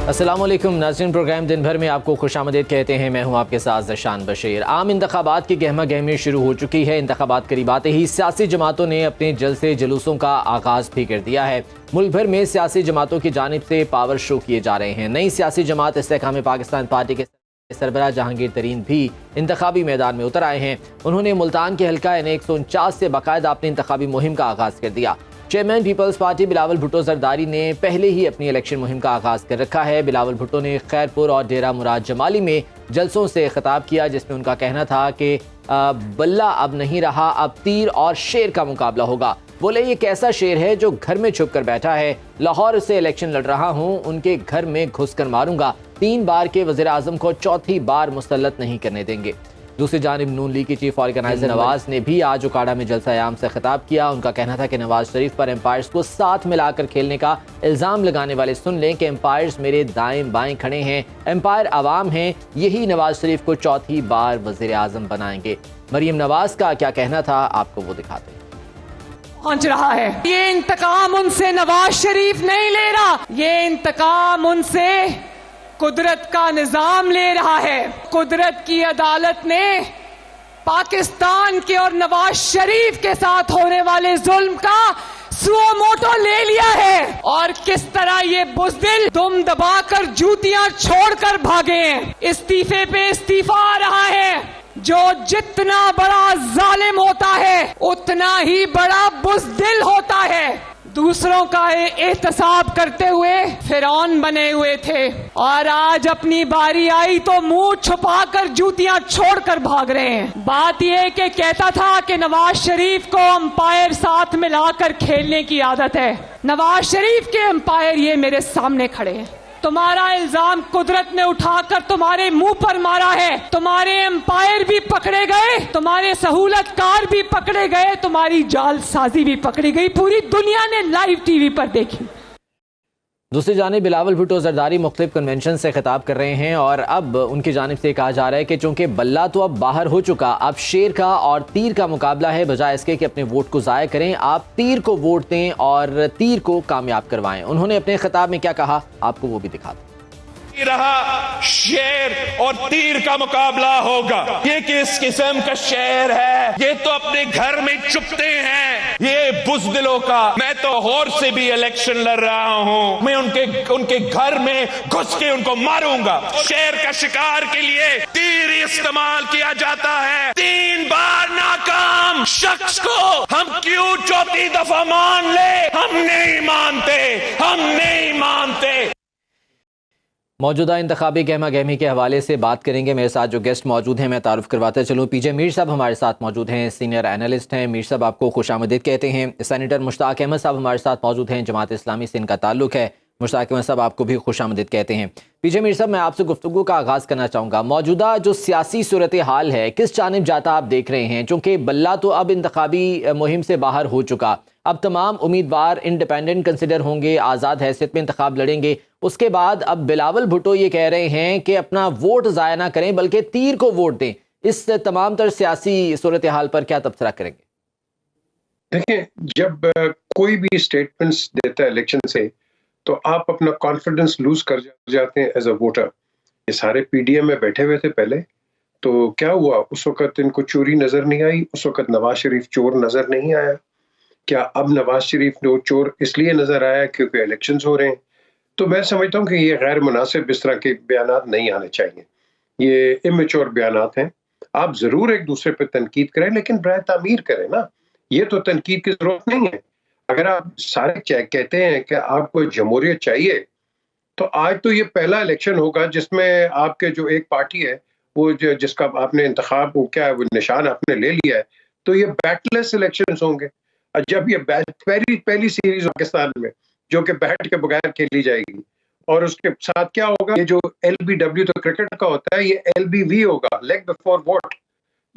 अस्सलाम वालेकुम नाज़रीन, प्रोग्राम दिन भर में आपको खुशामदीद कहते हैं। मैं हूं आपके साथ ज़शान बशीर। आम इंतखाबात की गहमा गहमी शुरू हो चुकी है। इंतखाबात करीब आते ही सियासी जमातों ने अपने जलसे जुलूसों का आगाज़ भी कर दिया है। मुल्क भर में सियासी जमातों की जानिब से पावर शो किए जा रहे हैं। नई सियासी जमात इस्तेहकाम पाकिस्तान पार्टी के सरबराह जहांगीर तरीन भी इंतखाबी मैदान में उतर आए हैं। उन्होंने मुल्तान के हल्का N149 से बाकायदा अपनी इंतखाबी मुहिम का आगाज़ कर दिया। Chairman Peoples Party Bilawal Bhutto Zardari ने पहले ही अपनी इलेक्शन मुहिम का आगाज़ कर रखा है। बिलावल भुट्टो ने खैरपुर और डेरा मुराद जमाली में जलसों से खिताब किया, जिसमें उनका कहना था कि बल्ला अब नहीं रहा, अब तीर और शेर का मुकाबला होगा। बोले, ये कैसा शेर है जो घर में छुप कर बैठा है। लाहौर से इलेक्शन लड़ रहा हूँ, उनके घर में घुस कर मारूंगा। 3 बार के वज़ीर आज़म को चौथी बार मुसल्लत नहीं करने देंगे। दूसरी जानिब नून लीग की चीफ ऑर्गेनाइजर नवाज ने भी आज उकाड़ा में जलसा आयाम से खिताब किया। उनका कहना था कि नवाज शरीफ पर एम्पायर्स को साथ मिलाकर खेलने का इल्ज़ाम लगाने वाले सुन लें कि एम्पायर्स मेरे दाएं बाएं खड़े हैं, एम्पायर आवाम हैं, यही नवाज शरीफ को चौथी बार वज़ीर आज़म बनाएंगे। मरियम नवाज का क्या कहना था, आपको वो दिखाते हैं। पहुंच रहा है, ये इंतकाम उनसे नवाज शरीफ नहीं ले रहा, ये इंतकाम उनसे कुदरत का निजाम ले रहा है। कुदरत की अदालत ने पाकिस्तान के और नवाज शरीफ के साथ होने वाले जुल्म का सुओ मोटो ले लिया है। और किस तरह ये बुज़दिल दुम दबाकर जूतियां छोड़कर भागे हैं। इस्तीफे पे इस्तीफा आ रहा है। जो जितना बड़ा जालिम होता है उतना ही बड़ा बुज़दिल होता है। दूसरों का एहतसाब करते हुए फिरौन बने हुए थे और आज अपनी बारी आई तो मुंह छुपाकर जूतियां छोड़कर भाग रहे हैं। बात यह कि कहता था कि नवाज शरीफ को अंपायर साथ मिलाकर खेलने की आदत है। नवाज शरीफ के अंपायर ये मेरे सामने खड़े हैं। तुम्हारा इल्जाम कुदरत ने उठाकर तुम्हारे मुंह पर मारा है। तुम्हारे एम्पायर भी पकड़े गए, तुम्हारे सहूलतकार भी पकड़े गए, तुम्हारी जालसाजी भी पकड़ी गई, पूरी दुनिया ने लाइव टीवी पर देखी। दूसरी जानिब बिलावल भुट्टो जरदारी मुख्तलिफ कन्वेंशन से खिताब कर रहे हैं और अब उनकी जानिब से कहा जा रहा है कि चूंकि बल्ला तो अब बाहर हो चुका, अब शेर का और तीर का मुकाबला है। बजाय इसके कि अपने वोट को ज़ाया करें, आप तीर को वोट दें और तीर को कामयाब करवाएं। उन्होंने अपने खिताब में क्या कहा, आपको वो भी दिखा दें। रहा शेर और तीर का मुकाबला होगा। ये किस किस्म का शेर है? ये तो अपने घर में चुपते हैं, ये बुज़दिलों का। मैं तो होर से भी इलेक्शन लड़ रहा हूं, मैं उनके घर में घुस के उनको मारूंगा। शेर का शिकार के लिए तीर इस्तेमाल किया जाता है। 3 बार नाकाम शख्स को हम क्यों चौथी दफा मान ले? हम नहीं मानते, हम नहीं मानते। मौजूदा इंतखाबी गहमा गहमी के हवाले से बात करेंगे। मेरे साथ जो गेस्ट मौजूद हैं मैं तारुफ करवाते चलूँ। पीजे मीर साहब हमारे साथ मौजूद हैं, सीनियर एनालिस्ट हैं। मीर साहब आपको खुशामदीद कहते हैं। सेनेटर मुश्ताक अहमद साहब हमारे साथ मौजूद हैं, जमात इस्लामी से इनका ताल्लुक है। मुश्ताक अहमद साहब आपको भी खुशामदीद कहते हैं। पीजे मीर साहब, मैं आपसे गुफ्तगू का आगाज़ करना चाहूँगा। मौजूदा जो सियासी सूरत हाल है, किस जानिब जाता आप देख रहे हैं? चूँकि बल्ला तो अब इंतखाबी मुहिम से बाहर हो चुका, अब तमाम उम्मीदवार इंडिपेंडेंट कंसिडर होंगे, आज़ाद हैसियत में इंतखाब लड़ेंगे। उसके बाद अब बिलावल भुट्टो ये कह रहे हैं कि अपना वोट ज़ाया ना करें बल्कि तीर को वोट दें। इस तमाम तर सियासी सूरत हाल पर क्या तबसरा करेंगे? देखिए, जब कोई भी स्टेटमेंट्स देता है इलेक्शन से तो आप अपना कॉन्फिडेंस लूज कर जाते हैं एज अ वोटर। ये सारे पीडीएम में बैठे हुए थे पहले, तो क्या हुआ? उस वक्त इनको चोरी नजर नहीं आई, उस वक्त नवाज शरीफ चोर नजर नहीं आया। क्या अब नवाज शरीफ ने चोर इसलिए नजर आया क्योंकि इलेक्शंस हो रहे हैं? तो मैं समझता हूँ कि ये गैर मुनासिब इस तरह के बयानात नहीं आने चाहिए। ये इमेच्योर बयानात हैं। आप जरूर एक दूसरे पर तनकीद करें, लेकिन बराए तामीर करें ना। ये तो तनकीद की जरूरत नहीं है। अगर आप सारे कहते हैं कि आपको जमहूरियत चाहिए, तो आज तो ये पहला इलेक्शन होगा जिसमें आपके जो एक पार्टी है वो जिसका आपने इंतखाब क्या है वो निशान आपने ले लिया है, तो ये बैटलेस इलेक्शंस होंगे। जब ये पहली सीरीज पाकिस्तान में जो कि बैट के बगैर खेली जाएगी, और उसके साथ क्या होगा, ये जो LBW तो क्रिकेट का होता है, ये LBV होगा, लेग बिफोर वोट।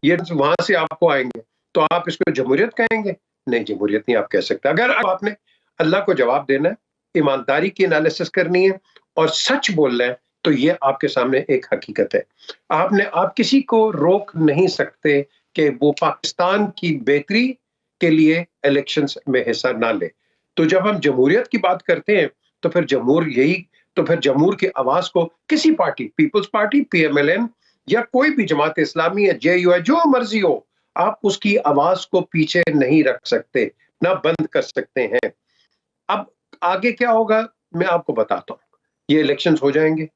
ये वहां से आपको आएंगे, तो आप इसको जमहूरियत कहेंगे? नहीं, जमहूरियत नहीं आप कह सकते। अगर आपने अल्लाह को जवाब देना है, ईमानदारी की एनालिसिस करनी है और सच बोलना है, तो ये आपके सामने एक हकीकत है। आप किसी को रोक नहीं सकते कि वो पाकिस्तान की बेहतरी के लिए इलेक्शंस में हिस्सा ना ले। तो जब हम जमहूरियत की बात करते हैं तो फिर जमहूर यही तो फिर जमहूर की आवाज को किसी पार्टी, पीपल्स पार्टी, PMLN या कोई भी जमात इस्लामी या JUI, जो मर्जी हो, आप उसकी आवाज को पीछे नहीं रख सकते, ना बंद कर सकते हैं। अब आगे क्या होगा मैं आपको बताता हूं। ये इलेक्शंस हो जाएंगे,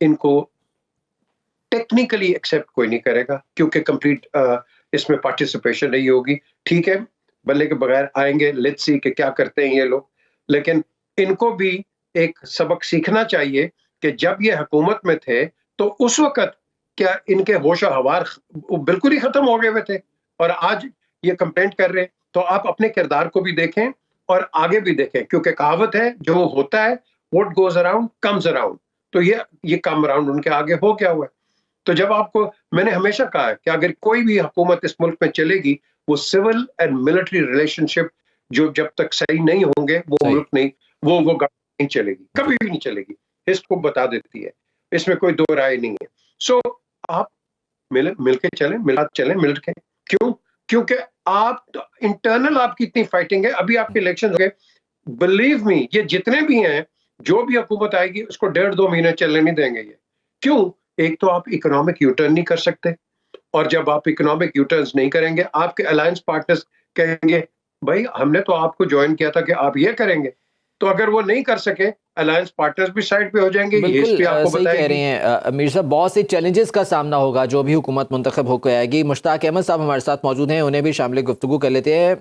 इनको टेक्निकली एक्सेप्ट कोई नहीं करेगा क्योंकि कंप्लीट इसमें पार्टिसिपेशन नहीं होगी। ठीक है, बल्ले के बगैर आएंगे, लेट्स सी कि क्या करते हैं ये लोग। लेकिन इनको भी एक सबक सीखना चाहिए कि जब ये हुकूमत में थे तो उस वक्त क्या इनके होशो हवार बिल्कुल ही खत्म हो गए हुए थे, और आज ये कंप्लेंट कर रहे हैं। तो आप अपने किरदार को भी देखें और आगे भी देखें, क्योंकि कहावत है जो होता है what goes around comes around. तो ये कम अराउंड उनके आगे हो क्या हुआ है। तो जब आपको, मैंने हमेशा कहा है कि अगर कोई भी हुकूमत इस मुल्क में चलेगी, वो सिविल एंड मिलिट्री रिलेशनशिप जो जब तक सही नहीं होंगे वो मुल्क नहीं, वो नहीं चलेगी, कभी भी नहीं चलेगी। इसको बता देती है, इसमें कोई दो राय नहीं है। सो आप मिलके चलें, मिल के। क्यों? क्योंकि आप इंटरनल आपकी इतनी फाइटिंग है। अभी आपके इलेक्शन हो गए, बिलीव मी, ये जितने भी हैं, जो भी हुकूमत आएगी उसको 1.5-2 महीने चलने नहीं देंगे ये। क्यों? एक तो आप इकोनॉमिक यूटर्न नहीं कर सकते, और जब आप इकोनॉमिक यूटर्न्स नहीं करेंगे, आपके अलायंस पार्टनर्स कहेंगे भाई हमने तो आपको ज्वाइन किया था कि आप ये करेंगे। तो अगर वो नहीं कर सके, अलायंस पार्टनर्स भी साइड पे हो जाएंगे। बिल्कुल सही कह रहे हैं मीर साहब, बहुत से चैलेंजेस का सामना होगा जो भी हुकूमत मुंतखब होकर आएगी। मुश्ताक अहमद साहब हमारे साथ मौजूद हैं, उन्हें भी शामिल गुफ्तगू कर लेते हैं।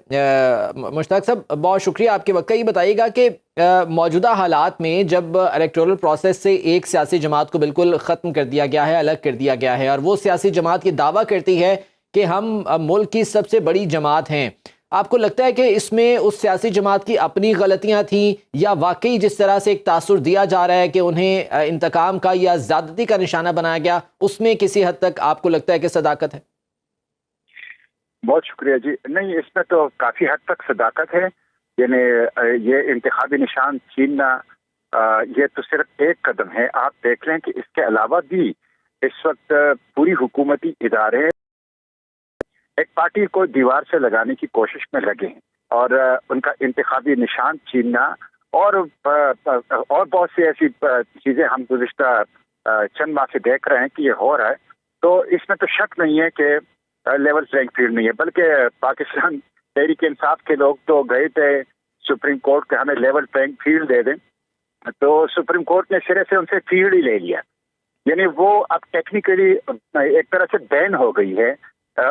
मुश्ताक साहब, बहुत शुक्रिया आपके वक्त का। ये बताइएगा कि मौजूदा हालात में जब इलेक्टोरल प्रोसेस से एक सियासी जमात को बिल्कुल ख़त्म कर दिया गया है, अलग कर दिया गया है, और वो सियासी जमात ये दावा करती है कि हम मुल्क की सबसे बड़ी जमात हैं, आपको लगता है कि इसमें उस सियासी जमात की अपनी गलतियां थी, या वाकई जिस तरह से एक तासुर दिया जा रहा है कि उन्हें इंतकाम का या ज़्यादती का निशाना बनाया गया, उसमें किसी हद तक आपको लगता है कि सदाकत है? बहुत शुक्रिया जी। नहीं, इसमें तो काफ़ी हद तक सदाकत है। यानी ये इंतखाबी निशान छीनना, ये तो सिर्फ एक कदम है। आप देख लें कि इसके अलावा भी इस वक्त पूरी हुकूमती इदारे एक पार्टी को दीवार से लगाने की कोशिश में लगे हैं, और उनका इंतखाबी निशान छीनना और बहुत सी ऐसी चीजें हम गुज़िश्ता चंद माह से देख रहे हैं कि ये हो रहा है। तो इसमें तो शक नहीं है कि लेवल प्लेइंग फील्ड नहीं है, बल्कि पाकिस्तान तहरीक इंसाफ के लोग तो गए थे सुप्रीम कोर्ट के हमें लेवल प्लेइंग फील्ड दे दें, तो सुप्रीम कोर्ट ने सिरे से उनसे फील्ड ही ले लिया। यानी वो अब टेक्निकली एक तरह से बैन हो गई है,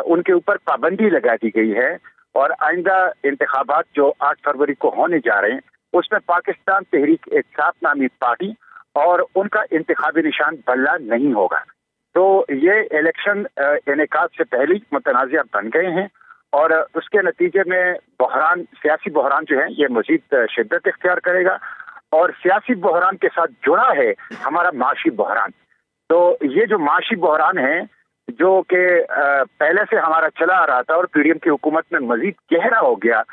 उनके ऊपर पाबंदी लगा दी गई है, और आइंदा इंतखाबात जो 8 फरवरी को होने जा रहे हैं उसमें पाकिस्तान तहरीक इंसाफ नामी पार्टी और उनका इंतखाबी निशान बल्ला नहीं होगा। तो ये इलेक्शन इनेकाद से पहले मुतनाज़िया बन गए हैं, और उसके नतीजे में बहरान, सियासी बहरान जो है ये मजीद शिद्दत इख्तियार करेगा, और सियासी बहरान के साथ जुड़ा है हमारा माशी बहरान। तो ये जो माशी बहरान है जो कि पहले से हमारा चला आ रहा था और PDM की हुकूमत में मजीद गहरा हो गया,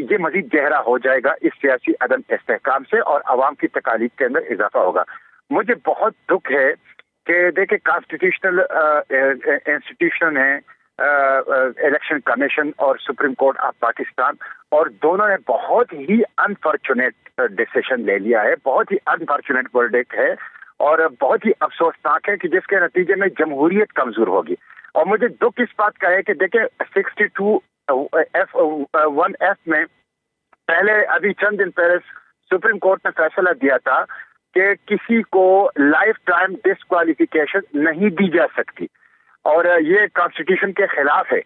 ये मजीद गहरा हो जाएगा इस सियासी अदम इस्तेहकाम से, और अवाम की तकालीफ के अंदर इजाफा होगा। मुझे बहुत दुख है कि देखिए कॉन्स्टिट्यूशनल इंस्टीट्यूशन है इलेक्शन कमीशन और सुप्रीम कोर्ट ऑफ पाकिस्तान, और दोनों ने बहुत ही अनफॉर्चुनेट डिसीजन ले लिया है, बहुत ही अनफॉर्चुनेट वर्डिक्ट है, और बहुत ही अफसोसनाक है कि जिसके नतीजे में जमहूरियत कमजोर होगी। और मुझे दुख इस बात का है कि देखिए 62(1)(f) में पहले अभी चंद दिन पहले सुप्रीम कोर्ट ने फैसला दिया था कि किसी को लाइफ टाइम डिस्क्वालिफिकेशन नहीं दी जा सकती, और ये कॉन्स्टिट्यूशन के खिलाफ है।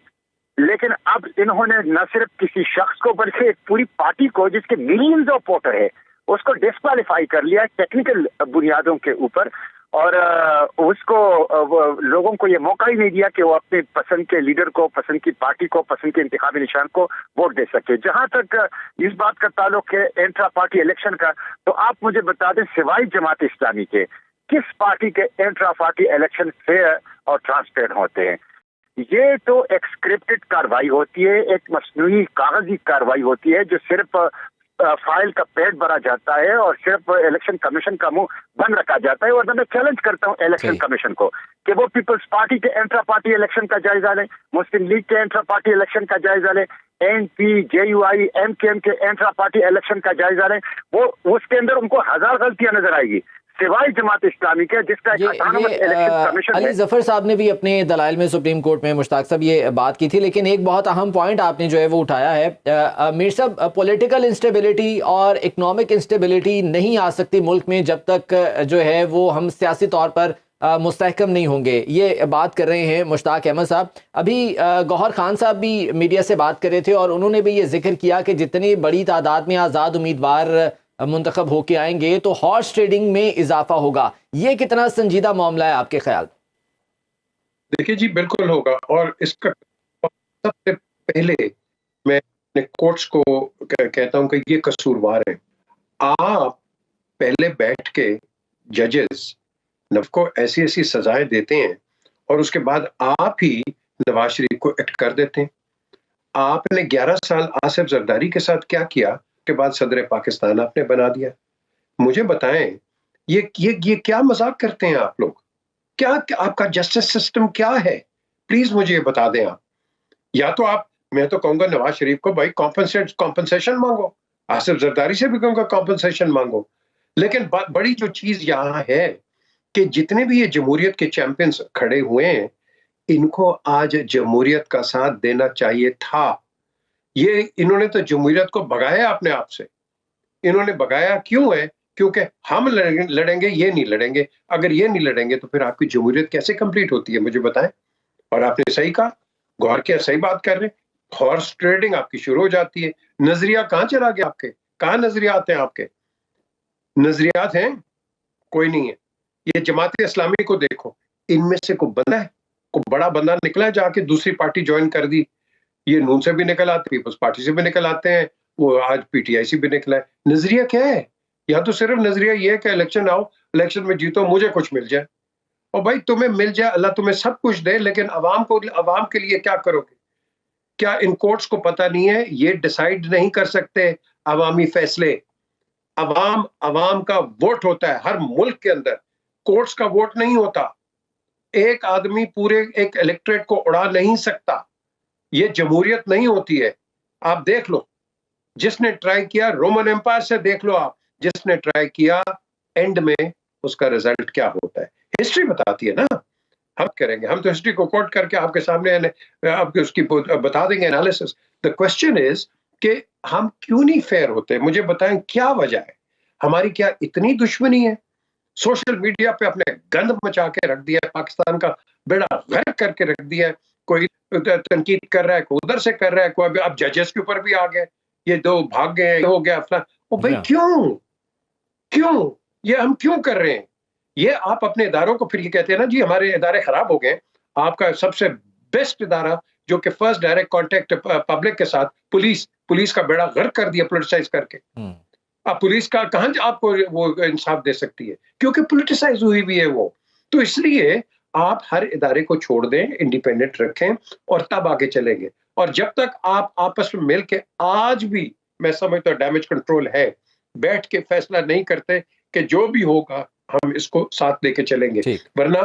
लेकिन अब इन्होंने न सिर्फ किसी शख्स को बल्कि एक पूरी पार्टी को जिसके मिलियंस ऑफ वोटर है उसको डिस्क्वालीफाई कर लिया टेक्निकल बुनियादों के ऊपर, और उसको लोगों को ये मौका ही नहीं दिया कि वो अपने पसंद के लीडर को, पसंद की पार्टी को, पसंद के इंतखाबी निशान को वोट दे सके। जहां तक इस बात का ताल्लुक है इंट्रा पार्टी इलेक्शन का, तो आप मुझे बता दें सिवाय जमात इस्लामी के किस पार्टी के इंट्रा पार्टी इलेक्शन फेयर और ट्रांसपेरेंट होते हैं? ये तो एक स्क्रिप्टेड कार्रवाई होती है, एक मसनूई कागजी कार्रवाई होती है जो सिर्फ फाइल का पेट भरा जाता है और सिर्फ इलेक्शन कमीशन का मुंह बंद रखा जाता है। और मैं चैलेंज करता हूं इलेक्शन कमीशन को कि वो पीपल्स पार्टी के इंट्रा पार्टी इलेक्शन का जायजा लें, मुस्लिम लीग के इंट्रा पार्टी इलेक्शन का जायजा लें, एनपी, जेयूआई, एमकेएम के इंट्रा पार्टी इलेक्शन का जायजा लें, वो उसके अंदर उनको हजार गलतियां नजर आएगी, सिवाय जमात इस्लामी के जिसका एक ऑटोनॉमस इलेक्शन कमीशन है। अली जफर साहब ने भी अपने दलाइल में सुप्रीम कोर्ट में मुश्ताक साहब ये बात की थी, लेकिन एक बहुत अहम पॉइंट आपने जो है वो उठाया है मीर साहब, पॉलिटिकल इंस्टेबिलिटी और इकोनॉमिक इंस्टेबिलिटी नहीं आ सकती मुल्क में जब तक जो है वो हम सियासी तौर पर मुस्तहकम नहीं होंगे। ये बात कर रहे हैं मुश्ताक अहमद साहब। अभी गौहर खान साहब भी मीडिया से बात कर रहे थे और उन्होंने भी ये जिक्र किया कि जितनी बड़ी तादाद में आज़ाद उम्मीदवार मुंतखब होके आएंगे तो हॉर्स ट्रेडिंग में इजाफा होगा। ये कितना संजीदा मामला है आपके ख्याल? देखिए जी, बिल्कुल होगा। और इसका सबसे पहले मैं अपने कोर्ट्स को कहता हूं कि ये कसूरवार है। आप पहले बैठ के जजेस को ऐसी ऐसी सजाएं देते हैं और उसके बाद आप ही नवाज शरीफ को एक्ट कर देते हैं। आपने 11 साल आसिफ जरदारी के साथ क्या किया के बाद सदर पाकिस्तान आपने बना दिया। मुझे बताएं, ये क्या मजाक करते हैं आप लोग? क्या आपका जस्टिस सिस्टम क्या है? प्लीज मुझे ये बता दें आप। या तो आप, मैं तो कहूंगा नवाज शरीफ को भाई कॉम्पनसेशन मांगो, आसिफ जरदारी से भी कहूंगा कॉम्पनसेशन मांगो। लेकिन बड़ी जो चीज यहाँ है कि जितने भी ये जमहूरियत के चैंपियंस खड़े हुए हैं, इनको आज जमहूरियत का साथ देना चाहिए था। ये इन्होंने तो जमहूरियत को भगाया अपने आप से। इन्होंने भगाया क्यों है? क्योंकि हम लड़ेंगे, ये नहीं लड़ेंगे। अगर ये नहीं लड़ेंगे तो फिर आपकी जमहूरियत कैसे कंप्लीट होती है, मुझे बताएं। और आपने सही कहा, गौर किया, सही बात कर रहे हैं। हॉर्स ट्रेडिंग आपकी शुरू हो जाती है। नजरिया कहां चला गया आपके? कहां नजरियात हैं आपके? नजरियात हैं? कोई नहीं है। ये जमात इस्लामी को देखो, इनमें से कोई बंदा है, कोई बड़ा बंदा निकला है जाके दूसरी पार्टी ज्वाइन कर दी। ये नून से भी निकल आते, पीपल्स पार्टी से भी निकल आते हैं, वो आज पीटीआई से भी निकला है। नजरिया क्या है? या तो सिर्फ नजरिया ये है कि इलेक्शन आओ, इलेक्शन में जीतो, मुझे कुछ मिल जाए। और भाई तुम्हें मिल जाए, अल्लाह तुम्हें सब कुछ दे, लेकिन अवाम के लिए क्या करोगे? क्या इन कोर्ट्स को पता नहीं है? ये डिसाइड नहीं कर सकते अवामी फैसले। अवाम का वोट होता है हर मुल्क के अंदर, कोर्ट्स का वोट नहीं होता। एक आदमी पूरे एक इलेक्टोरेट को उड़ा नहीं सकता। ये जमहूरियत नहीं होती है। आप देख लो, जिसने ट्राई किया रोमन एम्पायर से देख लो आप, जिसने ट्राई किया एंड में उसका रिजल्ट क्या होता है। हिस्ट्री बताती है ना। हम करेंगे, हम तो हिस्ट्री को कोट करके आपके सामने आपके उसकी बता देंगे एनालिसिस। द क्वेश्चन इज कि हम क्यों नहीं फेयर होते? मुझे बताएं क्या वजह है? हमारी क्या इतनी दुश्मनी है? सोशल मीडिया पे अपने गंद मचा के रख दिया है, पाकिस्तान का बेड़ा गर्क करके रख दिया है। कोई तनकीद कर रहा है, कोई उधर से कर रहा है, कोई अब जजेस के ऊपर भी आ गए, ये दो भाग गए, हो गया अपना। ओ भाई क्यों ये हम क्यों कर रहे हैं? ये आप अपने इदारों को फिर ये कहते हैं ना जी हमारे इदारे खराब हो गए। आपका सबसे बेस्ट इदारा जो कि फर्स्ट डायरेक्ट कांटेक्ट पब्लिक के साथ, पुलिस का बेड़ा गर्क कर दिया पॉलिटिसाइज करके। अब पुलिस का कहां आपको वो इंसाफ दे सकती है? क्योंकि पॉलिटिसाइज हुई भी है वो। तो इसलिए आप हर इदारे को छोड़ दें, इंडिपेंडेंट रखें और तब आगे चलेंगे। और जब तक आप आपस में मिल के, आज भी मैं समझता हूं डैमेज कंट्रोल है, बैठ के फैसला नहीं करते कि जो भी होगा हम इसको साथ लेके चलेंगे, वरना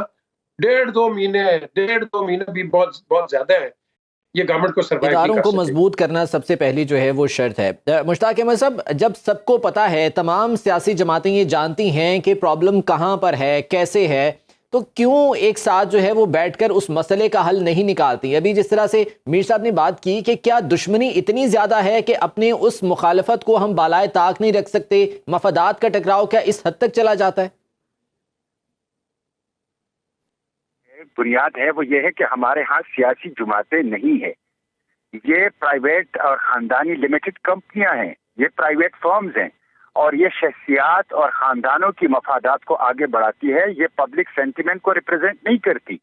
1.5-2 महीने भी बहुत ज्यादा है। ये गवर्नमेंट को सर्वाइव इदारों को मजबूत करना सबसे पहली जो है वो शर्त है। मुश्ताक अहमद साहब, जब सबको पता है, तमाम सियासी जमातें ये जानती हैं कि प्रॉब्लम कहाँ पर है, कैसे है, तो क्यों एक साथ जो है वो बैठकर उस मसले का हल नहीं निकालती? अभी जिस तरह से मीर साहब ने बात की कि क्या दुश्मनी इतनी ज्यादा है कि अपने उस मुखालफत को हम बालाए ताक नहीं रख सकते? मफादात का टकराव क्या इस हद तक चला जाता है? बुनियाद है वो ये है कि हमारे यहाँ सियासी जमातें नहीं है। ये प्राइवेट और खानदानी लिमिटेड कंपनियां हैं, ये प्राइवेट फर्म्स हैं और ये शख्सियात और खानदानों की मफादात को आगे बढ़ाती है। ये पब्लिक सेंटिमेंट को रिप्रेजेंट नहीं करती।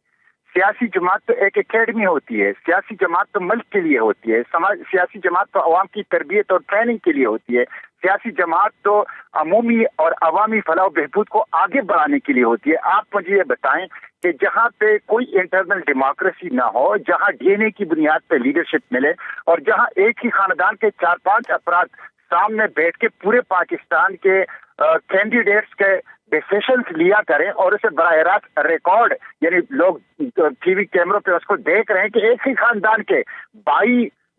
सियासी जमात तो एक एकेडमी होती है, सियासी जमात तो मुल्क के लिए होती है, सियासी जमात तो अवाम की तरबियत और ट्रेनिंग के लिए होती है, सियासी जमात तो अमूमी और अवामी फलाह बहबूद को आगे बढ़ाने के लिए होती है। आप मुझे ये बताएं कि जहाँ पे कोई इंटरनल डेमोक्रेसी ना हो, जहाँ डीएनए की बुनियाद पे लीडरशिप मिले और जहाँ एक ही खानदान के 4-5 अफराद सामने बैठ के पूरे पाकिस्तान के कैंडिडेट्स के डिसीजंस लिया करें और उसे बराह रास्त रिकॉर्ड, यानी लोग टीवी कैमरों पे उसको देख रहे हैं कि एक ही खानदान के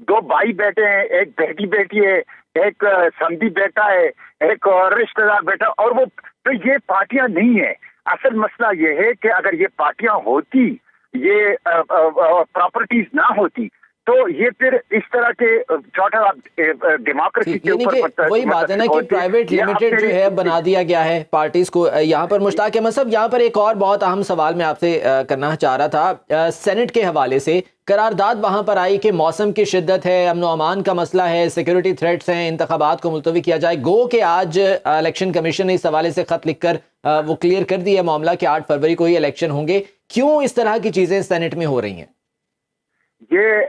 दो भाई बैठे हैं, एक बेटी बैठी है, एक समधी बेटा है, एक और रिश्तेदार बैठा, और वो तो ये पार्टियां नहीं है। असल मसला ये है कि अगर ये पार्टियां होती, ये प्रॉपर्टीज ना होती, तो ये फिर इस तरह के चौथा डेमोक्रेसी के यानी कि ऊपर वही बात है ना कि प्राइवेट लिमिटेड जो है बना दिया गया है पार्टीज को। यहाँ पर मुश्ताक अहमद साहब, यहाँ पर एक और बहुत अहम सवाल मैं आपसे करना चाह रहा था सेनेट के हवाले से। करारदाद वहाँ पर आई कि मौसम की शिद्दत है, अमन व अमान का मसला है, सिक्योरिटी थ्रेट्स हैं, इंतखाबात को मुलतवी किया जाए। गो के आज इलेक्शन कमीशन ने इस हवाले से खत लिखकर वो क्लियर कर दिया मामला कि 8 फरवरी को ही इलेक्शन होंगे। क्यों इस तरह की चीज़ें सेनेट में हो रही हैं? ये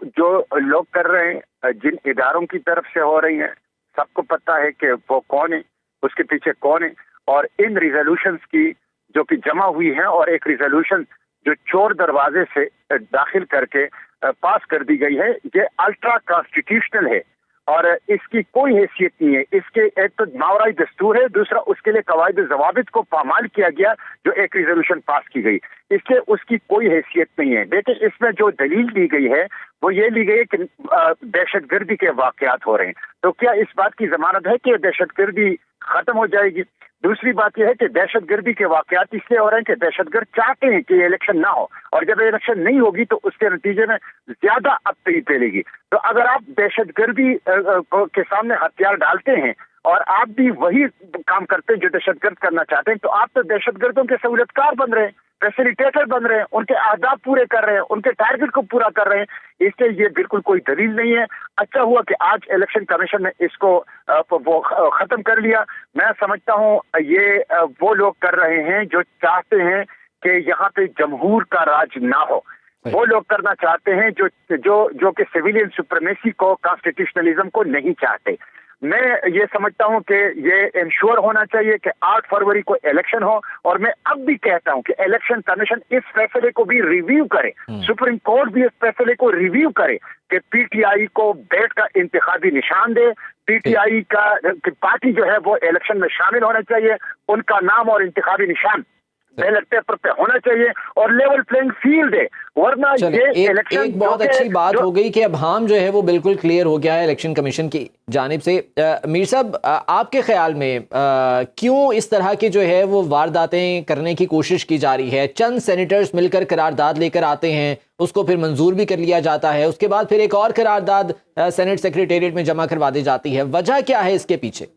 जो लोग कर रहे हैं, जिन इदारों की तरफ से हो रही हैं, सबको पता है कि वो कौन है, उसके पीछे कौन है। और इन रिजोल्यूशंस की जो कि जमा हुई हैं, और एक रिजोल्यूशन जो चोर दरवाजे से दाखिल करके पास कर दी गई है, ये अल्ट्रा कॉन्स्टिट्यूशनल है और इसकी कोई हैसियत नहीं है। इसके एक तो मावराई दस्तूर है, दूसरा उसके लिए कवायद जवाबित को पामाल किया गया जो एक रिजोल्यूशन पास की गई, इसलिए उसकी कोई हैसियत नहीं है। देखिए, इसमें जो दलील दी गई है वो ये ली गई है कि दहशतगर्दी के वाकयात हो रहे हैं, तो क्या इस बात की जमानत है कि दहशतगर्दी खत्म हो जाएगी? दूसरी बात यह है कि दहशतगर्दी के वाकयात इसलिए हो रहे हैं कि दहशतगर्द चाहते हैं कि ये इलेक्शन ना हो, और जब इलेक्शन नहीं होगी तो उसके नतीजे में ज्यादा अबतरी फैलेगी। तो अगर आप दहशतगर्दी के सामने हथियार डालते हैं और आप भी वही काम करते हैं जो दहशतगर्द करना चाहते हैं, तो आप तो दहशतगर्दों के सहूलतकार बन रहे हैं, फैसिलिटेटर बन रहे हैं, उनके आदाब पूरे कर रहे हैं, उनके टारगेट को पूरा कर रहे हैं। इसलिए ये बिल्कुल कोई दलील नहीं है। अच्छा हुआ कि आज इलेक्शन कमीशन ने इसको वो खत्म कर लिया। मैं समझता हूँ ये वो लोग कर रहे हैं जो चाहते हैं कि यहाँ पे जमहूर का राज ना हो। वो लोग करना चाहते हैं जो कि सिविलियन सुप्रीमेसी को, कॉन्स्टिट्यूशनलिज्म को नहीं चाहते। मैं ये समझता हूं कि ये इंश्योर होना चाहिए कि 8 फरवरी को इलेक्शन हो, और मैं अब भी कहता हूं कि इलेक्शन कमीशन इस फैसले को भी रिव्यू करे, सुप्रीम कोर्ट भी इस फैसले को रिव्यू करे कि पीटीआई को बैठ का इंतखाबी निशान दे, पीटीआई का पार्टी जो है वो इलेक्शन में शामिल होना चाहिए, उनका नाम और इंतखाबी निशान बैलेट पेपर पे होना चाहिए और लेवल प्लेइंग फील्ड है। वरना ये इलेक्शन एक बहुत अच्छी बात हो गई कि अब हम जो है वो बिल्कुल क्लियर हो गया है इलेक्शन कमीशन की जानिब से। मीर साहब, आपके ख्याल में क्यों इस तरह की जो है वो वारदातें करने की कोशिश की जा रही है? चंद सेनेटर्स मिलकर करारदाद लेकर आते हैं, उसको फिर मंजूर भी कर लिया जाता है, उसके बाद फिर एक और करारदाद सेनेट सेक्रेटेरिएट में जमा करवा दी जाती है। वजह क्या है इसके पीछे?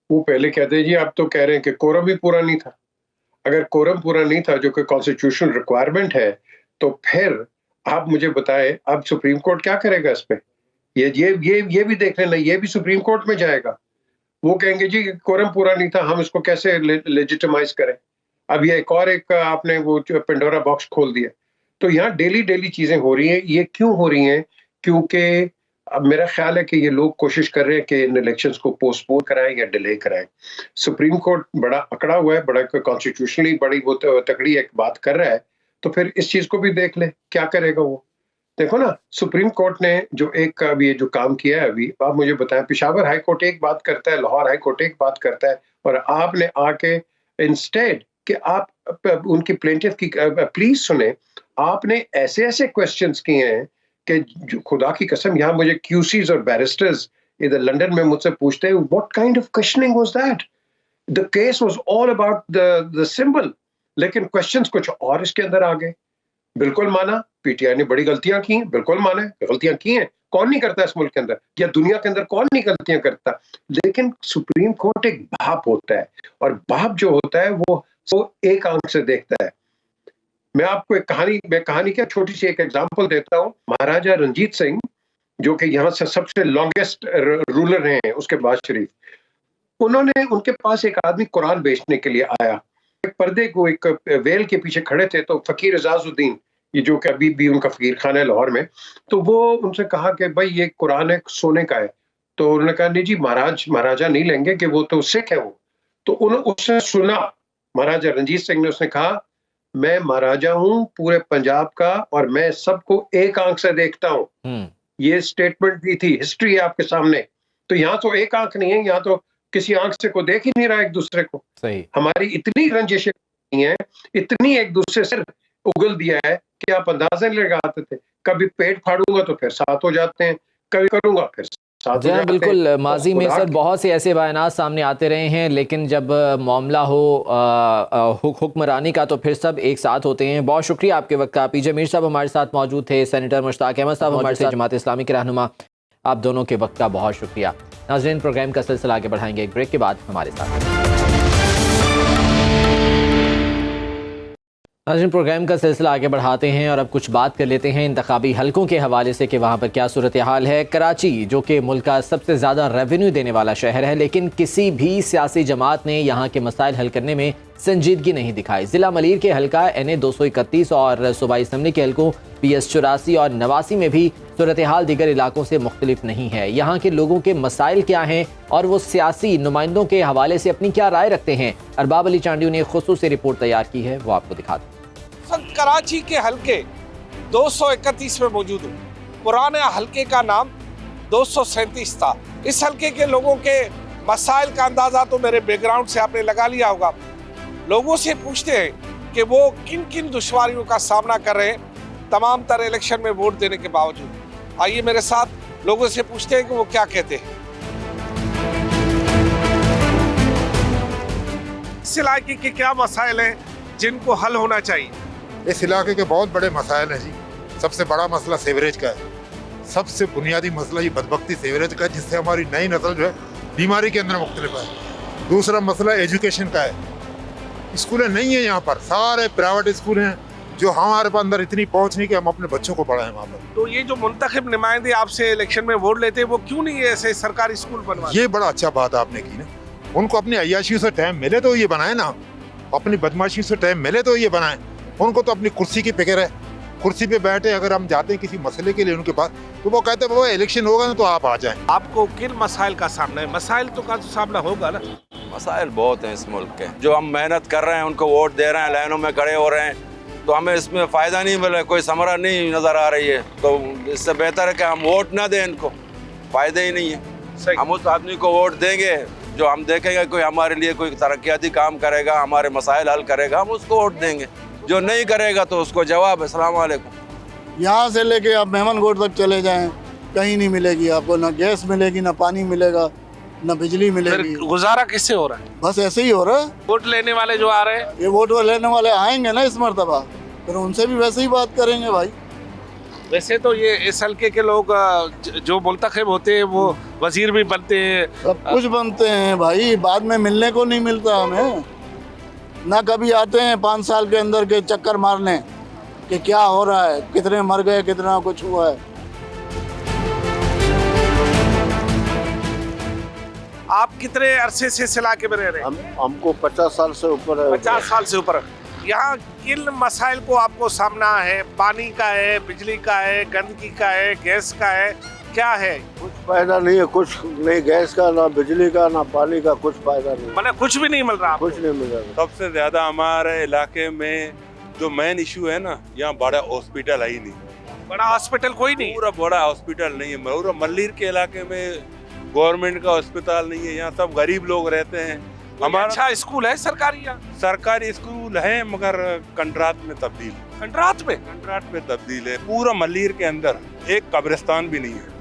वो पहले कहते हैं जी, आप तो कह रहे हैं कि कोरम भी पूरा नहीं था। अगर कोरम पूरा नहीं था जो कि कॉन्स्टिट्यूशनल रिक्वायरमेंट है, तो फिर आप मुझे बताएं अब सुप्रीम कोर्ट क्या करेगा इस पे? ये भी देख लेना, ये भी सुप्रीम कोर्ट में जाएगा। वो कहेंगे जी कोरम पूरा नहीं था, हम इसको कैसे लेजिटिमाइज करें। अब ये एक आपने वो पेंडोरा बॉक्स खोल दिया। तो यहाँ डेली चीजें हो रही हैं। ये क्यों हो रही हैं? क्योंकि अब मेरा ख्याल है कि ये लोग कोशिश कर रहे हैं कि इन इलेक्शंस को पोस्टपोन कराएं या डिले कराएं। सुप्रीम कोर्ट बड़ा अकड़ा हुआ है, बड़ा कॉन्स्टिट्यूशनली बड़ी वो तगड़ी एक बात कर रहा है, तो फिर इस चीज को भी देख ले क्या करेगा वो। देखो ना, सुप्रीम कोर्ट ने जो एक अभी ये जो काम किया है, अभी आप मुझे बताएं, पेशावर हाई कोर्ट एक बात करता है, लाहौर हाई कोर्ट एक बात करता है, और आपने आके इंस्टेड कि आप उनकी प्लेंटिफ की प्लीज सुने, आपने ऐसे क्वेश्चंस किए हैं कि खुदा की कसम, यहाँ मुझे क्यूसीज और बैरिस्टर्स इधर लंदन में मुझसे पूछते हैं, what kind of questioning was that? The case was all about the symbol, लेकिन क्वेश्चंस कुछ और इसके अंदर आ गए। बिल्कुल माना पीटीआई ने बड़ी गलतियां की, बिल्कुल माने गलतियां की हैं, कौन नहीं करता इस मुल्क के अंदर या दुनिया के अंदर, कौन नहीं गलतियां करता। लेकिन सुप्रीम कोर्ट एक बाप होता है, और बाप जो होता है वो एक आंख से देखता है। मैं आपको एक कहानी क्या छोटी सी एक एग्जांपल देता हूं। महाराजा रंजीत सिंह, जो कि यहाँ से सबसे लॉन्गेस्ट रूलर हैं उसके बाद शरीफ, उनके पास एक आदमी कुरान बेचने के लिए आया। एक पर्दे को एक वेल के पीछे खड़े थे, तो फकीर एजाजुद्दीन, ये जो कि अभी भी उनका फकीर खाना है लाहौर में, तो वो उनसे कहा कि भाई ये कुरान है, सोने का है। तो उन्होंने कहा नहीं जी महाराजा नहीं लेंगे, कि वो तो सिख है वो। तो उसने सुना, महाराजा रंजीत सिंह ने, उसने कहा मैं महाराजा हूं पूरे पंजाब का और मैं सबको एक आंख से देखता हूं। ये स्टेटमेंट दी थी, हिस्ट्री है आपके सामने। तो यहाँ तो एक आंख नहीं है, यहाँ तो किसी आंख से को देख ही नहीं रहा एक दूसरे को। सही। हमारी इतनी रंजिशें नहीं है, इतनी एक दूसरे से उगल दिया है कि आप अंदाजा नहीं लगाते थे। कभी पेट फाड़ूंगा तो फिर 7 हो जाते हैं, कभी करूंगा फिर 7 हो जी हाँ, जाते बिल्कुल। हैं। माजी में सर बहुत से ऐसे बयानात सामने आते रहे हैं, लेकिन जब मामला हो हुक्मरानी का तो फिर सब एक साथ होते हैं। बहुत शुक्रिया आपके वक्त का। पीजे मीर साहब हमारे साथ मौजूद थे, सेनेटर मुश्ताक अहमद साहब हमारे साथ, जमात इस्लामी के रहनुमा, आप दोनों के वक्त का बहुत शुक्रिया। नाज़रीन, प्रोग्राम का सिलसिला आगे बढ़ाएंगे एक ब्रेक के बाद हमारे साथ। नाज़रीन, प्रोग्राम का सिलसिला आगे बढ़ाते हैं और अब कुछ बात कर लेते हैं इंतखाबी हलकों के हवाले से कि वहाँ पर क्या सूरत हाल है। कराची जो कि मुल्क का सबसे ज़्यादा रेवेन्यू देने वाला शहर है, लेकिन किसी भी सियासी जमात ने यहाँ के मसाइल हल करने में संजीदगी नहीं दिखाई। ज़िला मलीर के हल्का NA 231 और सूबाई असम्बली के हल्कों PS 84 और 89 में भी सूरत हाल दीगर इलाकों से मुख्तलिफ नहीं है। यहाँ के लोगों के मसाइल क्या हैं और वो सियासी नुमाइंदों के हवाले से अपनी क्या राय रखते हैं, अरबाब अली चांडियों ने खुसूसी रिपोर्ट तैयार की है, वो आपको दिखाते हैं। कराची के हल्के 231 में मौजूद हूँ। पुराने हल्के का नाम 237 था। इस हल्के के लोगों के मसाइल का अंदाजा तो मेरे बैकग्राउंड से आपने लगा लिया होगा। लोगों से पूछते हैं कि वो किन किन दुश्वारियों का सामना कर रहे हैं तमाम तर इलेक्शन में वोट देने के बावजूद। आइए मेरे साथ लोगों से पूछते हैं कि वो क्या कहते हैं। इस इलाके के क्या मसाइल हैं जिनको हल होना चाहिए? इस इलाके के बहुत बड़े मसाइल हैं जी। सबसे बड़ा मसला सीवरेज का है। सबसे बुनियादी मसला ये बदबख्ती सीवरेज का है, जिससे हमारी नई नस्ल जो है बीमारी के अंदर मुख्तलिफ है। दूसरा मसला एजुकेशन का है। स्कूलें नहीं है यहाँ पर, सारे प्राइवेट स्कूल हैं जो हमारे पास अंदर इतनी पहुँच नहीं कि हम अपने बच्चों को पढ़ाएं वहाँ पर। तो ये जो मुंतखब नुमाइंदे आपसे इलेक्शन में वोट लेते हैं वो क्यों नहीं ऐसे सरकारी स्कूल बनवा? ये बड़ा अच्छा बात आपने की ना। उनको अपनी अय्याशियों से टाइम मिले तो ये बनाए ना, अपनी बदमाशी से टाइम मिले तो ये बनाएं। उनको तो अपनी कुर्सी की फिक्र है। कुर्सी पे बैठे अगर हम जाते हैं किसी मसले के लिए उनके पास, तो वो कहते हैं बाबा इलेक्शन होगा ना तो आप आ जाएं। आपको किन मसाइल का सामना है? मसाइल तो का सामना होगा ना। मसाइल बहुत हैं इस मुल्क के। जो हम मेहनत कर रहे हैं, उनको वोट दे रहे हैं, लाइनों में खड़े हो रहे हैं, तो हमें इसमें फ़ायदा नहीं मिला, कोई समरा नहीं नज़र आ रही है। तो इससे बेहतर है कि हम वोट ना दें, इनको फ़ायदा ही नहीं है। हम उस आदमी को वोट देंगे जो हम देखेंगे कोई हमारे लिए कोई तरक्याती काम करेगा, हमारे मसाइल हल करेगा, हम उसको वोट देंगे। जो नहीं करेगा तो उसको जवाब अस्सलाम वालेकुम। यहाँ से लेके आप मेमनगोट तक चले जाएं, कहीं नहीं मिलेगी आपको, ना गैस मिलेगी, ना पानी मिलेगा, ना बिजली मिलेगी। गुजारा किससे हो रहा है? बस ऐसे ही हो रहा है। वोट लेने वाले जो आ रहे हैं, ये वोट लेने वाले आएंगे ना इस मरतबा, फिर उनसे भी वैसे ही बात करेंगे भाई। वैसे तो ये इस हल्के के लोग जो मुंतखब होते हैं वो वजीर भी बनते हैं, सब कुछ बनते हैं भाई, बाद में मिलने को नहीं मिलता हमें ना। कभी आते हैं 5 साल के अंदर के चक्कर मारने कि क्या हो रहा है, कितने मर गए, कितना कुछ हुआ है। आप कितने अरसे से इस इलाके में रह रहे हैं? हमको 50 साल से ऊपर है। 50 साल से ऊपर। यहाँ किन मसाइल को आपको सामना है? पानी का है, बिजली का है, गंदगी का है, गैस का है, क्या है? कुछ फायदा नहीं है, कुछ नहीं, गैस का ना बिजली का ना पानी का, कुछ फायदा नहीं, मतलब कुछ भी नहीं मिल रहा आपको? कुछ नहीं मिल रहा। सबसे ज्यादा हमारे इलाके में जो मेन इशू है ना, यहाँ बड़ा हॉस्पिटल है ही नहीं। बड़ा हॉस्पिटल कोई नहीं? पूरा बड़ा हॉस्पिटल नहीं है। पूरा मल्लीर के इलाके में गवर्नमेंट का हॉस्पिटल नहीं है। यहाँ सब गरीब लोग रहते हैं। हमारा अच्छा स्कूल है सरकारी? यहाँ सरकारी स्कूल है मगर कंट्राट में तब्दील। कंट्राट में? कंट्राट में तब्दील है। पूरा मल्लीर के अंदर एक कब्रिस्तान भी नहीं है।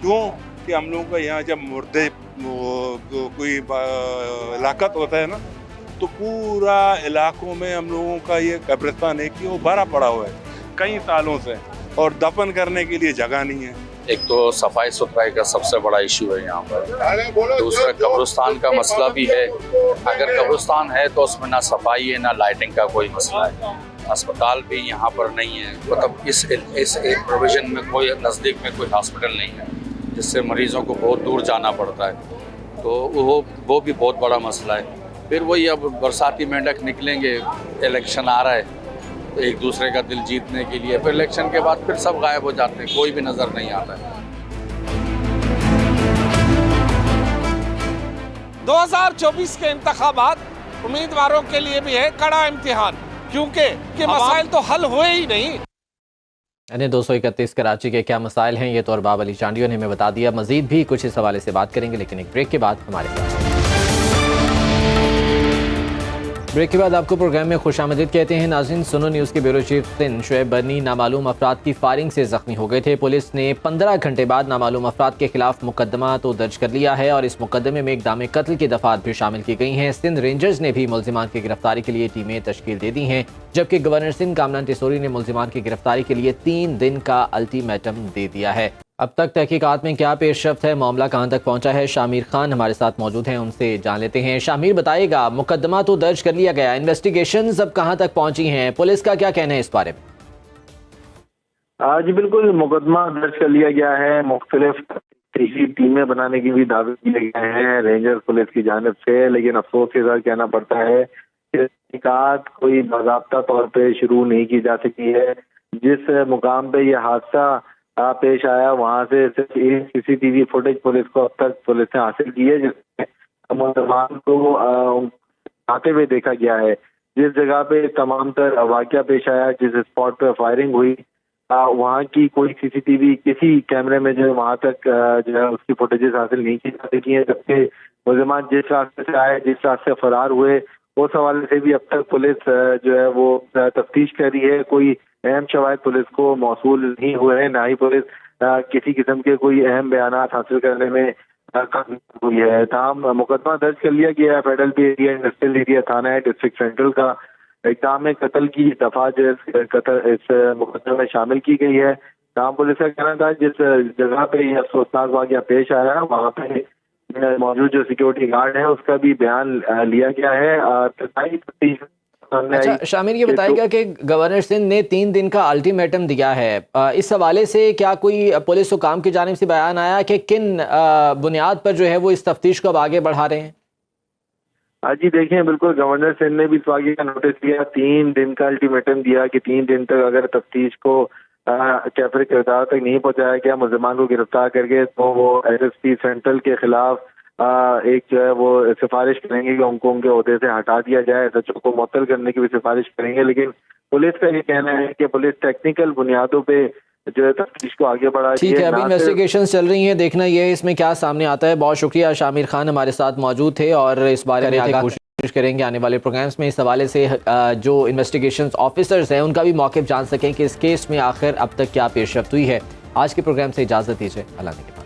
क्यों कि हम लोगों का यहाँ जब मुर्दे कोई लाकत होता है ना, तो पूरा इलाकों में हम लोगों का ये कब्रिस्तान है कि वो भरा पड़ा हुआ है कई सालों से, और दफन करने के लिए जगह नहीं है। एक तो सफाई सुथराई का सबसे बड़ा इशू है यहाँ पर। दूसरा कब्रिस्तान का मसला भी है। अगर कब्रिस्तान है तो उसमें ना सफाई है ना लाइटिंग का कोई मसला है। अस्पताल भी यहाँ पर नहीं है, मतलब इस प्रोविजन में कोई नज़दीक में कोई हॉस्पिटल नहीं है, जिससे मरीज़ों को बहुत दूर जाना पड़ता है। तो वो भी बहुत बड़ा मसला है। फिर वही अब बरसाती मेंढक निकलेंगे, इलेक्शन आ रहा है तो एक दूसरे का दिल जीतने के लिए, फिर इलेक्शन के बाद फिर सब गायब हो जाते हैं, कोई भी नज़र नहीं आता है। 2024 के इंतखाबात उम्मीदवारों के लिए भी है कड़ा इम्तिहान, क्योंकि मसाइल तो हल हुए ही नहीं। यानी 231 कराची के क्या मसाइल हैं, ये तो अरबाब अली चांडियों ने हमें बता दिया। मजीद भी कुछ इस हवाले से बात करेंगे, लेकिन एक ब्रेक के बाद हमारे साथ। ब्रेक के बाद आपको प्रोग्राम में खुशामदीद कहते हैं। नाज़रीन, सुनो न्यूज़ के ब्यूरो चीफ सिंध शुएब बर्नी नामालूम अफराद की फायरिंग से जख्मी हो गए थे। पुलिस ने 15 घंटे बाद नामालूम अफराद के खिलाफ मुकदमा तो दर्ज कर लिया है और इस मुकदमे में इक़दाम कत्ल की दफात भी शामिल की गई हैं। सिंध रेंजर्स ने भी मुल्ज़िमान की गिरफ्तारी के लिए टीमें तश्कील दे दी हैं, जबकि गवर्नर सिंध कामरान टिसोरी ने मुल्ज़िमान की गिरफ्तारी के लिए 3 दिन का अल्टीमेटम दे दिया है। अब तक तहकीकात में क्या पेशरफ्त है, मामला कहां तक पहुंचा है, शामिर खान हमारे साथ मौजूद हैं, उनसे जान लेते हैं। शामिर, बताइएगा, मुकदमा तो दर्ज कर लिया गया, इन्वेस्टिगेशंस अब कहां तक पहुंची हैं, पुलिस का क्या कहना है इस बारे में? जी बिल्कुल, मुकदमा दर्ज कर लिया गया है। मुख्तलिफ टीमें बनाने की भी दावे किए गए हैं रेंजर्स पुलिस की जानिब से, लेकिन अफसोस के साथ कहना पड़ता है कि तहकीकात कोई बाज़ाब्ता तौर पर शुरू नहीं की जा सकी है। जिस मुकाम पर यह हादसा पेश आया वहां से सिर्फ एक CCTV फुटेज पुलिस को अब तक पुलिस ने हासिल की है, जिसमें मुसलमान को आते हुए देखा गया है। जिस जगह पे तमाम तर वाकया पेश आया, जिस स्पॉट पे फायरिंग हुई, वहाँ की कोई CCTV किसी कैमरे में जो है वहां तक जो है उसकी फुटेजेस हासिल नहीं की जा सकी है। जबकि मुसलमान जिस रास्ते से आए, जिस रास्ते से फरार हुए, उस हवाले से भी अब तक पुलिस जो है वो तफ्तीश कर रही है। कोई अहम शवाहिद पुलिस को मौसूल नहीं हुए हैं, ना ही पुलिस किसी किस्म के कोई अहम बयानात हासिल करने में कामयाब हुई है। ताहम मुकदमा दर्ज कर लिया गया है। फेडरल एरिया इंडस्ट्रियल एरिया थाना है डिस्ट्रिक्ट सेंट्रल का। इक़दाम कत्ल की दफा जो इस मुकदमे में शामिल की गई है। ताहम पुलिस का कहना था जिस जगह पे यह अफसोसनाक वाक़या पेश आया वहाँ पे मौजूद जो सिक्योरिटी गार्ड है उसका भी बयान लिया गया है। अच्छा शामिर, ये बताएगा कि गवर्नर सिंध ने 3 दिन का अल्टीमेटम दिया है, इस हवाले से क्या कोई पुलिस हुकाम की जानिब से बयान आया कि किन बुनियाद पर जो है वो इस तफ्तीश को अब आगे बढ़ा रहे हैं? जी देखिए, बिल्कुल गवर्नर सिंध ने भी इस वाक़े का नोटिस दिया, 3 दिन का अल्टीमेटम दिया कि 3 दिन तक अगर तफ्तीश को कैफर किरदार तक नहीं पहुँचाया गया मुसलमान को गिरफ्तार करके, तो वो SSP सेंट्रल के खिलाफ एक जो है वो सिफारिश करेंगे कि उनको उनके ओहदे से हटा दिया जाए। SHO को मुअत्तल करने की भी सिफारिश करेंगे। लेकिन पुलिस का ये कहना है कि पुलिस टेक्निकल बुनियादों पे जो है तफ्तीश को आगे बढ़ा रही है। ठीक है, अभी इन्वेस्टिगेशन चल रही है, देखना ये है इसमें क्या सामने आता है। बहुत शुक्रिया, शामिर खान हमारे साथ मौजूद थे और इस बारे में आगे कोशिश करेंगे आने वाले प्रोग्राम्स में इस हवाले से जो इन्वेस्टिगेशन ऑफिसर्स हैं उनका भी मौक़िफ़ जान सकें कि इस केस में आखिर अब तक क्या पेशरफ्त हुई है। आज के प्रोग्राम से इजाज़त दीजिए, अल्लाह के बाद।